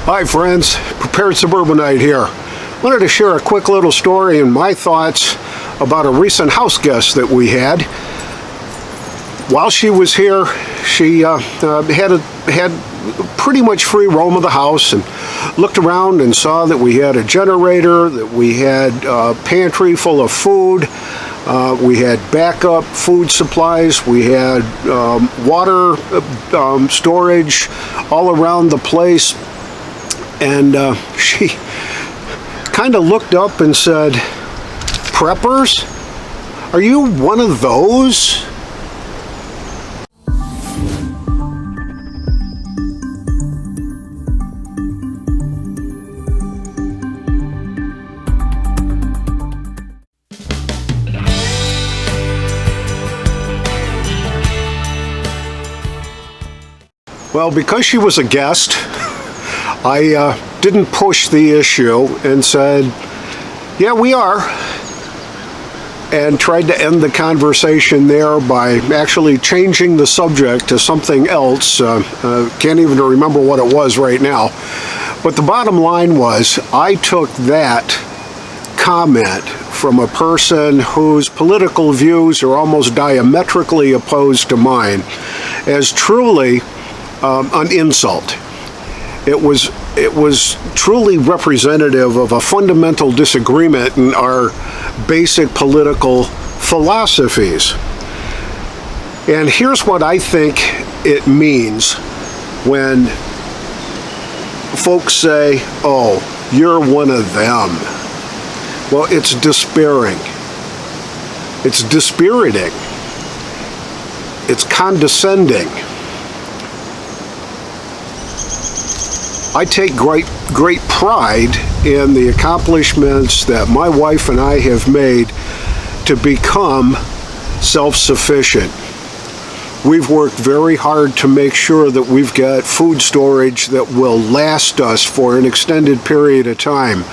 Hi friends, Prepared Suburbanite here. Wanted to share a quick little story and my thoughts about a recent house guest that we had. While she was here, she had pretty much free roam of the house and looked around and saw that we had a generator, that we had a pantry full of food, we had backup food supplies, we had water storage all around the place. And she kind of looked up and said, "Preppers? Are you one of those?" Well, because she was a guest, I didn't push the issue and said, "Yeah, we are," and tried to end the conversation there by actually changing the subject to something else. Can't even remember what it was right now. But the bottom line was, I took that comment from a person whose political views are almost diametrically opposed to mine as truly an insult. It was truly representative of a fundamental disagreement in our basic political philosophies. And here's what I think it means when folks say, "Oh, you're one of them." Well, it's despairing. It's dispiriting. It's condescending. I take great pride in the accomplishments that my wife and I have made to become self-sufficient. We've worked very hard to make sure that we've got food storage that will last us for an extended period of time.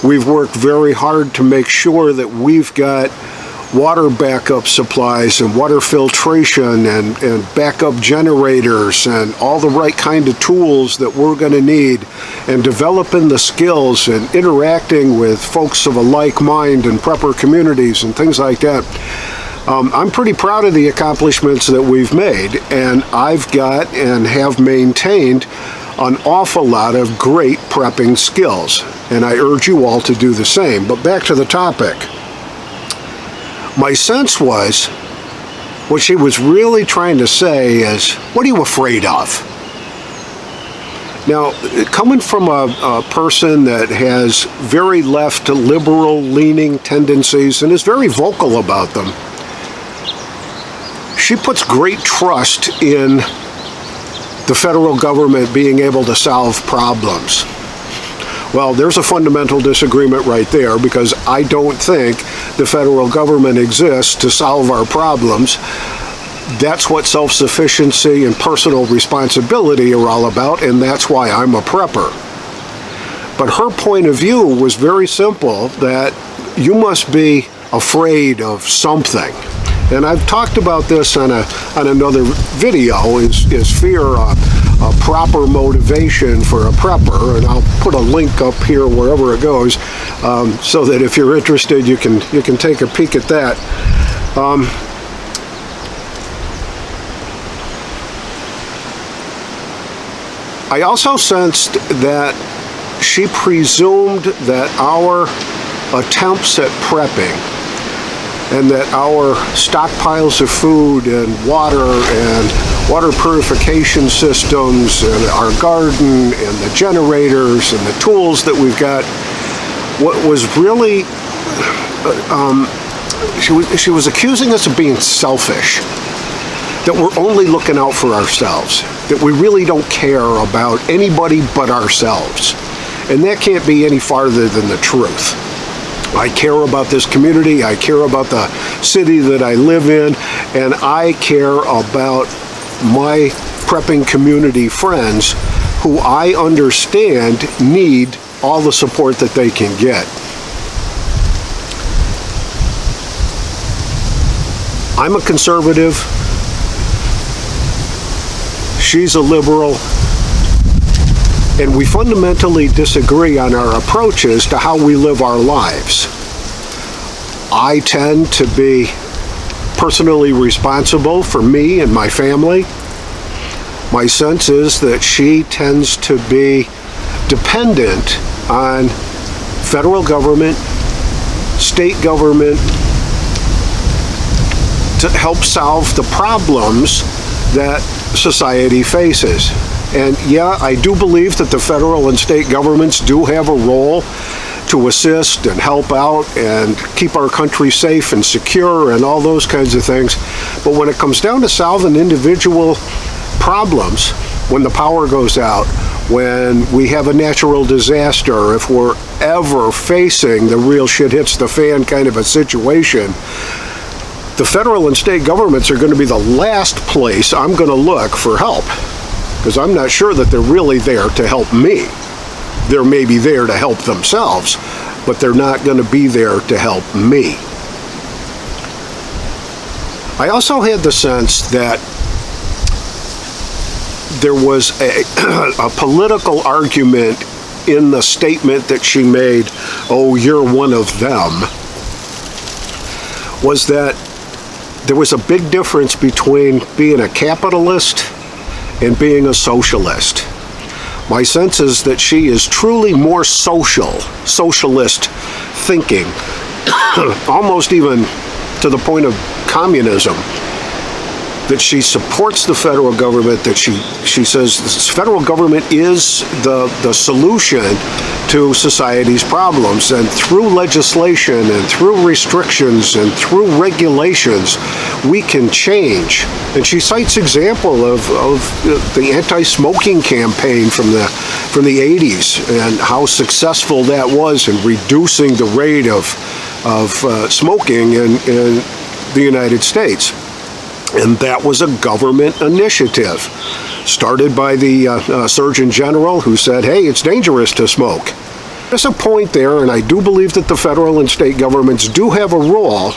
We've worked very hard to make sure that we've got water backup supplies and water filtration and backup generators and all the right kind of tools that we're going to need, and developing the skills and interacting with folks of a like mind and prepper communities and things like that. I'm pretty proud of the accomplishments that we've made, and I've got and have maintained an awful lot of great prepping skills, and I urge you all to do the same. But back to the topic. My sense was, what she was really trying to say is, what are you afraid of? Now, coming from a person that has very left liberal leaning tendencies and is very vocal about them, she puts great trust in the federal government being able to solve problems. Well, there's a fundamental disagreement right there, because I don't think the federal government exists to solve our problems. That's what self-sufficiency and personal responsibility are all about, and that's why I'm a prepper. But her point of view was very simple, that you must be afraid of something. And I've talked about this on another video. Is fear a proper motivation for a prepper? And I'll put a link up here wherever it goes, so that if you're interested, you can take a peek at that. I also sensed that she presumed that our attempts at prepping, and that our stockpiles of food and water purification systems and our garden and the generators and the tools that we've got, what was really, she was accusing us of being selfish, that we're only looking out for ourselves, that we really don't care about anybody but ourselves. And that can't be any farther than the truth. I care about this community, I care about the city that I live in, and I care about my prepping community friends who I understand need all the support that they can get. I'm a conservative, she's a liberal, And we fundamentally disagree on our approaches to how we live our lives. I tend to be personally responsible for me and my family. My sense is that she tends to be dependent on federal government, state government, to help solve the problems that society faces. And yeah, I do believe that the federal and state governments do have a role to assist and help out and keep our country safe and secure and all those kinds of things. But when it comes down to solving individual problems, when the power goes out, when we have a natural disaster, if we're ever facing the real shit hits the fan kind of a situation, the federal and state governments are going to be the last place I'm going to look for help, because I'm not sure that they're really there to help me. They're maybe there to help themselves, but they're not going to be there to help me. I also had the sense that there was a political argument in the statement that she made, "Oh, you're one of them," was that there was a big difference between being a capitalist and being a socialist. My sense is that she is truly more socialist thinking, almost even to the point of communism, that she supports the federal government, that she says the federal government is the solution to society's problems, and through legislation and through restrictions and through regulations we can change. And she cites example of the anti-smoking campaign from the 80s and how successful that was in reducing the rate of smoking in the United States. And that was a government initiative started by the Surgeon General, who said, hey, it's dangerous to smoke. There's a point there, and I do believe that the federal and state governments do have a role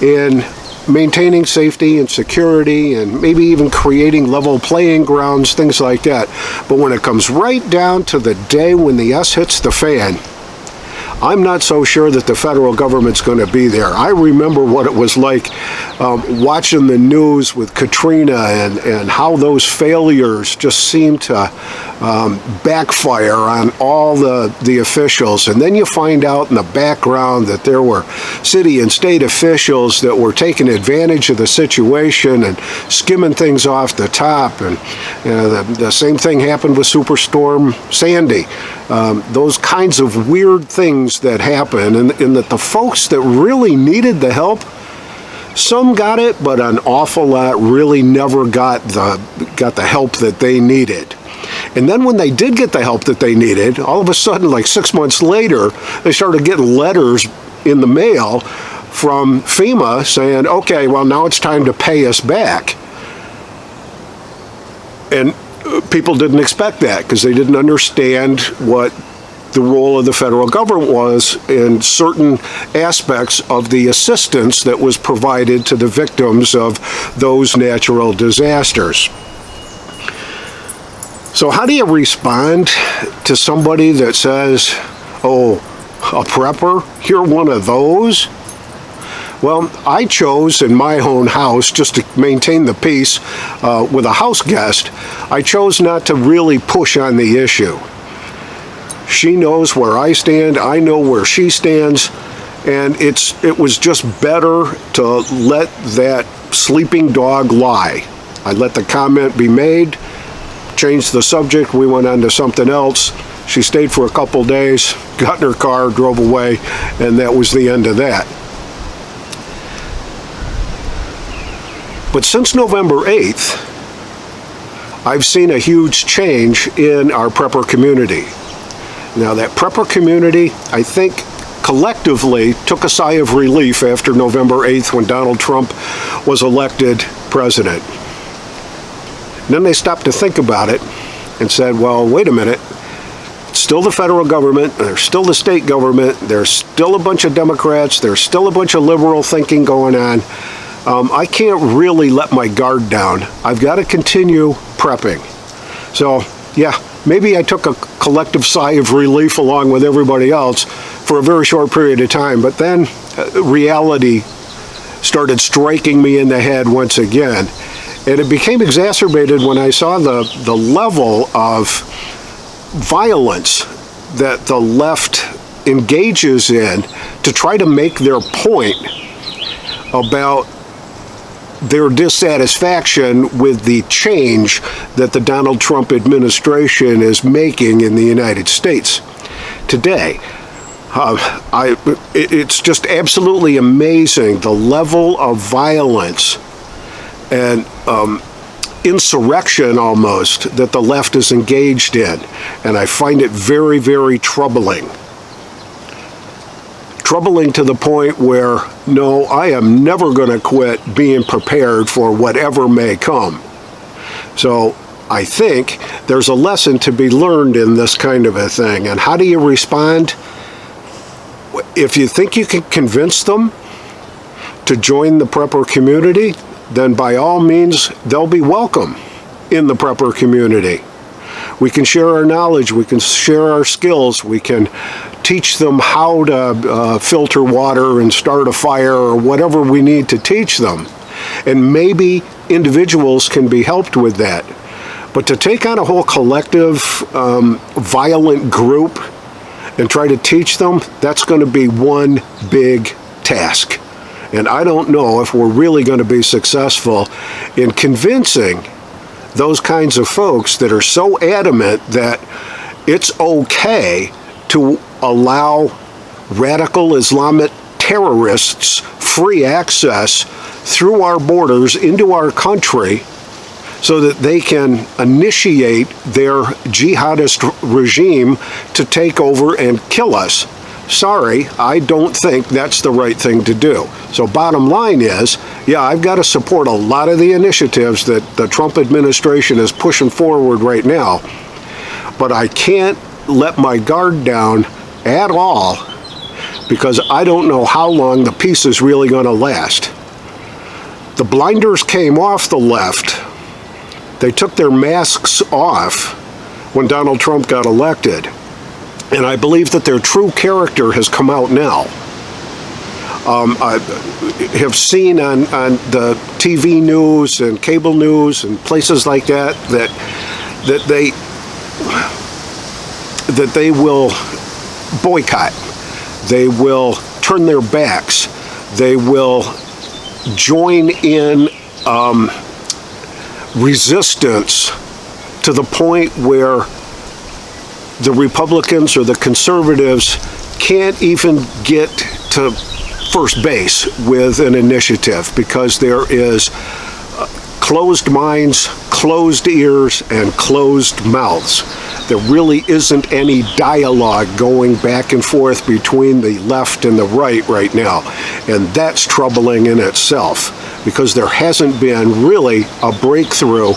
in maintaining safety and security and maybe even creating level playing grounds, things like that. But when it comes right down to the day when the S hits the fan, I'm not so sure that the federal government's going to be there. I remember what it was like watching the news with Katrina and how those failures just seemed to backfire on all the officials. And then you find out in the background that there were city and state officials that were taking advantage of the situation and skimming things off the top. And the same thing happened with Superstorm Sandy. Those kinds of weird things that happen, and that the folks that really needed the help, some got it, but an awful lot really never got the help that they needed. And then when they did get the help that they needed, all of a sudden, like 6 months later, they started getting letters in the mail from FEMA saying, okay, well, now it's time to pay us back. And people didn't expect that because they didn't understand what the role of the federal government was in certain aspects of the assistance that was provided to the victims of those natural disasters. So how do you respond to somebody that says, oh, a prepper? You're one of those? Well, I chose in my own house, just to maintain the peace with a house guest, I chose not to really push on the issue. She knows where I stand, I know where she stands, and it was just better to let that sleeping dog lie. I let the comment be made, changed the subject, we went on to something else. She stayed for a couple days, got in her car, drove away, and that was the end of that. But since November 8th, I've seen a huge change in our prepper community. Now, that prepper community, I think, collectively took a sigh of relief after November 8th when Donald Trump was elected president. And then they stopped to think about it and said, well, wait a minute. It's still the federal government, there's still the state government, there's still a bunch of Democrats, there's still a bunch of liberal thinking going on. I can't really let my guard down. I've got to continue prepping. So, yeah, maybe I took a collective sigh of relief along with everybody else for a very short period of time, but then reality started striking me in the head once again. And it became exacerbated when I saw the level of violence that the left engages in to try to make their point about their dissatisfaction with the change that the Donald Trump administration is making in the United States today. It's just absolutely amazing the level of violence and insurrection almost that the left is engaged in, and I find it very, very troubling. Troubling to the point where, no, I am never going to quit being prepared for whatever may come. So I think there's a lesson to be learned in this kind of a thing. And how do you respond? If you think you can convince them to join the prepper community, then by all means, they'll be welcome in the prepper community. We can share our knowledge, we can share our skills, we can teach them how to filter water and start a fire or whatever we need to teach them. And maybe individuals can be helped with that. But to take on a whole collective violent group and try to teach them, that's going to be one big task. And I don't know if we're really going to be successful in convincing those kinds of folks that are so adamant that it's okay to allow radical Islamic terrorists free access through our borders into our country so that they can initiate their jihadist regime to take over and kill us. Sorry, I don't think that's the right thing to do. So bottom line is, yeah, I've got to support a lot of the initiatives that the Trump administration is pushing forward right now, but I can't let my guard down at all because I don't know how long the peace is really going to last. The blinders came off the left. They took their masks off when Donald Trump got elected. And I believe that their true character has come out now. I have seen on the TV news and cable news and places like that they will boycott. They will turn their backs. They will join in resistance to the point where the Republicans or the conservatives can't even get to first base with an initiative because there is closed minds, closed ears, and closed mouths. There really isn't any dialogue going back and forth between the left and the right now. And that's troubling in itself because there hasn't been really a breakthrough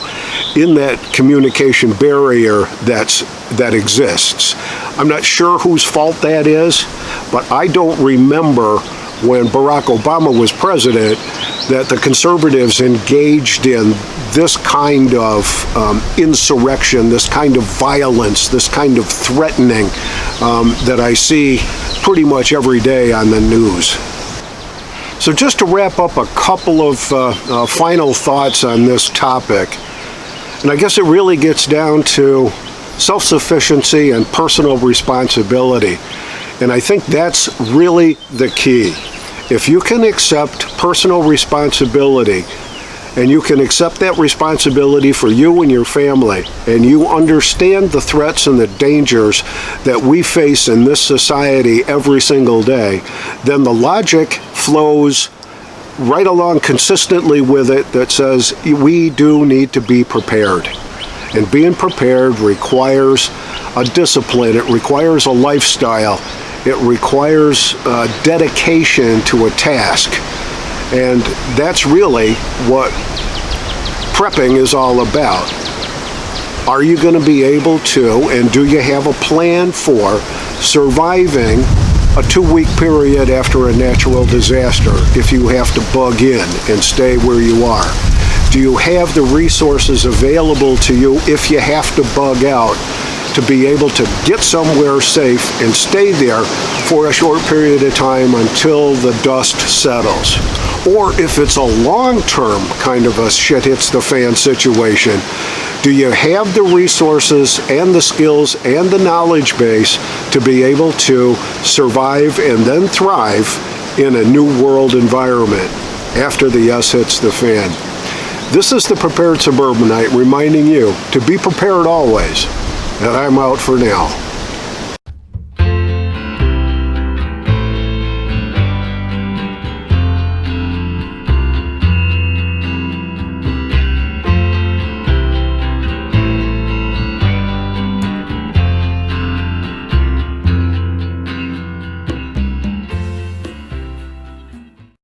in that communication barrier that exists. I'm not sure whose fault that is, but I don't remember when Barack Obama was president that the conservatives engaged in this kind of insurrection, this kind of violence, this kind of threatening that I see pretty much every day on the news. So just to wrap up a couple of final thoughts on this topic, and I guess it really gets down to self-sufficiency and personal responsibility. And I think that's really the key. If you can accept personal responsibility, and you can accept that responsibility for you and your family, and you understand the threats and the dangers that we face in this society every single day, then the logic flows right along consistently with it that says we do need to be prepared. And being prepared requires a discipline, it requires a lifestyle, it requires dedication to a task. And that's really what prepping is all about. Are you going to be able to, and do you have a plan for surviving a 2-week period after a natural disaster if you have to bug in and stay where you are? Do you have the resources available to you if you have to bug out to be able to get somewhere safe and stay there for a short period of time until the dust settles. Or if it's a long-term kind of a shit hits the fan situation, do you have the resources and the skills and the knowledge base to be able to survive and then thrive in a new world environment after the S hits the fan? This is the Prepared Suburbanite reminding you to be prepared always, and I'm out for now.